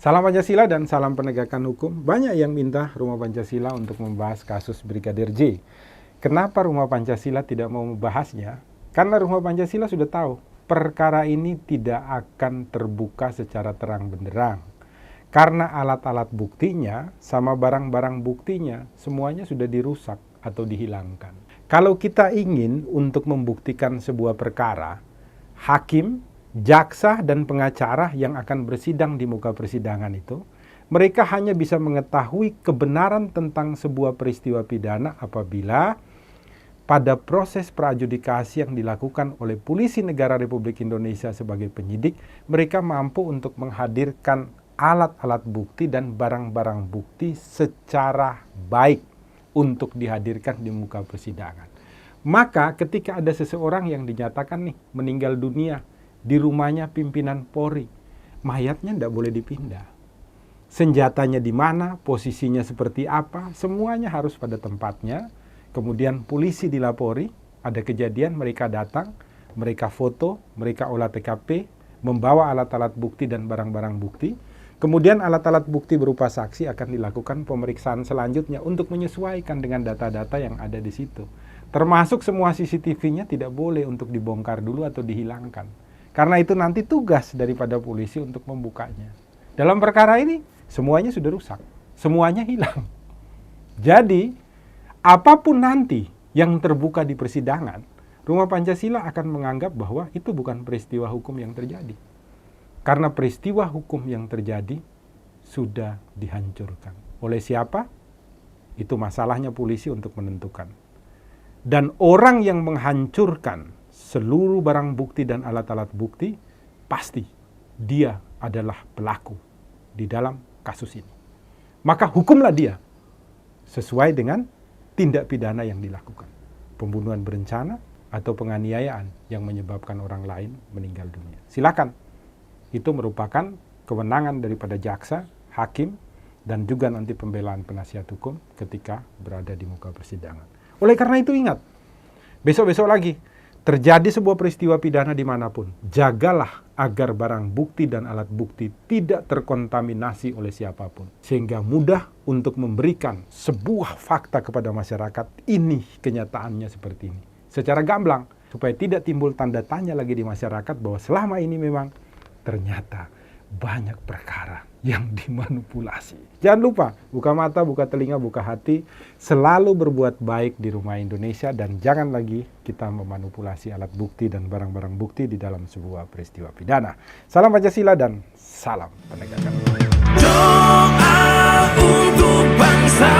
Salam Pancasila dan salam penegakan hukum. Banyak yang minta Rumah Pancasila untuk membahas kasus Brigadir J. Kenapa Rumah Pancasila tidak mau membahasnya? Karena Rumah Pancasila sudah tahu, perkara ini tidak akan terbuka secara terang benderang. Karena alat-alat buktinya sama barang-barang buktinya semuanya sudah dirusak atau dihilangkan. Kalau kita ingin untuk membuktikan sebuah perkara, hakim, jaksa dan pengacara yang akan bersidang di muka persidangan itu, mereka hanya bisa mengetahui kebenaran tentang sebuah peristiwa pidana apabila pada proses praadjudikasi yang dilakukan oleh Polisi Negara Republik Indonesia sebagai penyidik, mereka mampu untuk menghadirkan alat-alat bukti dan barang-barang bukti secara baik untuk dihadirkan di muka persidangan. Maka ketika ada seseorang yang dinyatakan nih meninggal dunia di rumahnya pimpinan Polri, mayatnya tidak boleh dipindah. Senjatanya di mana, posisinya seperti apa, semuanya harus pada tempatnya. Kemudian polisi dilapori, ada kejadian, mereka datang, mereka foto, mereka olah TKP, membawa alat-alat bukti dan barang-barang bukti. Kemudian alat-alat bukti berupa saksi akan dilakukan pemeriksaan selanjutnya untuk menyesuaikan dengan data-data yang ada di situ. Termasuk semua CCTV-nya tidak boleh untuk dibongkar dulu atau dihilangkan. Karena itu nanti tugas daripada polisi untuk membukanya. Dalam perkara ini, semuanya sudah rusak. Semuanya hilang. Jadi, apapun nanti yang terbuka di persidangan, Rumah Pancasila akan menganggap bahwa itu bukan peristiwa hukum yang terjadi. Karena peristiwa hukum yang terjadi sudah dihancurkan. Oleh siapa? Itu masalahnya polisi untuk menentukan. Dan orang yang menghancurkan seluruh barang bukti dan alat-alat bukti, pasti dia adalah pelaku di dalam kasus ini. Maka hukumlah dia sesuai dengan tindak pidana yang dilakukan. Pembunuhan berencana atau penganiayaan yang menyebabkan orang lain meninggal dunia. Silakan. Itu merupakan kewenangan daripada jaksa, hakim, dan juga nanti pembelaan penasihat hukum ketika berada di muka persidangan. Oleh karena itu ingat, besok-besok lagi, terjadi sebuah peristiwa pidana dimanapun, jagalah agar barang bukti dan alat bukti tidak terkontaminasi oleh siapapun. Sehingga mudah untuk memberikan sebuah fakta kepada masyarakat, ini kenyataannya seperti ini. Secara gamblang, supaya tidak timbul tanda tanya lagi di masyarakat bahwa selama ini memang ternyata banyak perkara yang dimanipulasi. Jangan lupa, buka mata, buka telinga, buka hati, selalu berbuat baik di Rumah Indonesia, dan jangan lagi kita memanipulasi alat bukti dan barang-barang bukti di dalam sebuah peristiwa pidana. Salam Pancasila dan salam penegakan hukum. Doa untuk bangsa.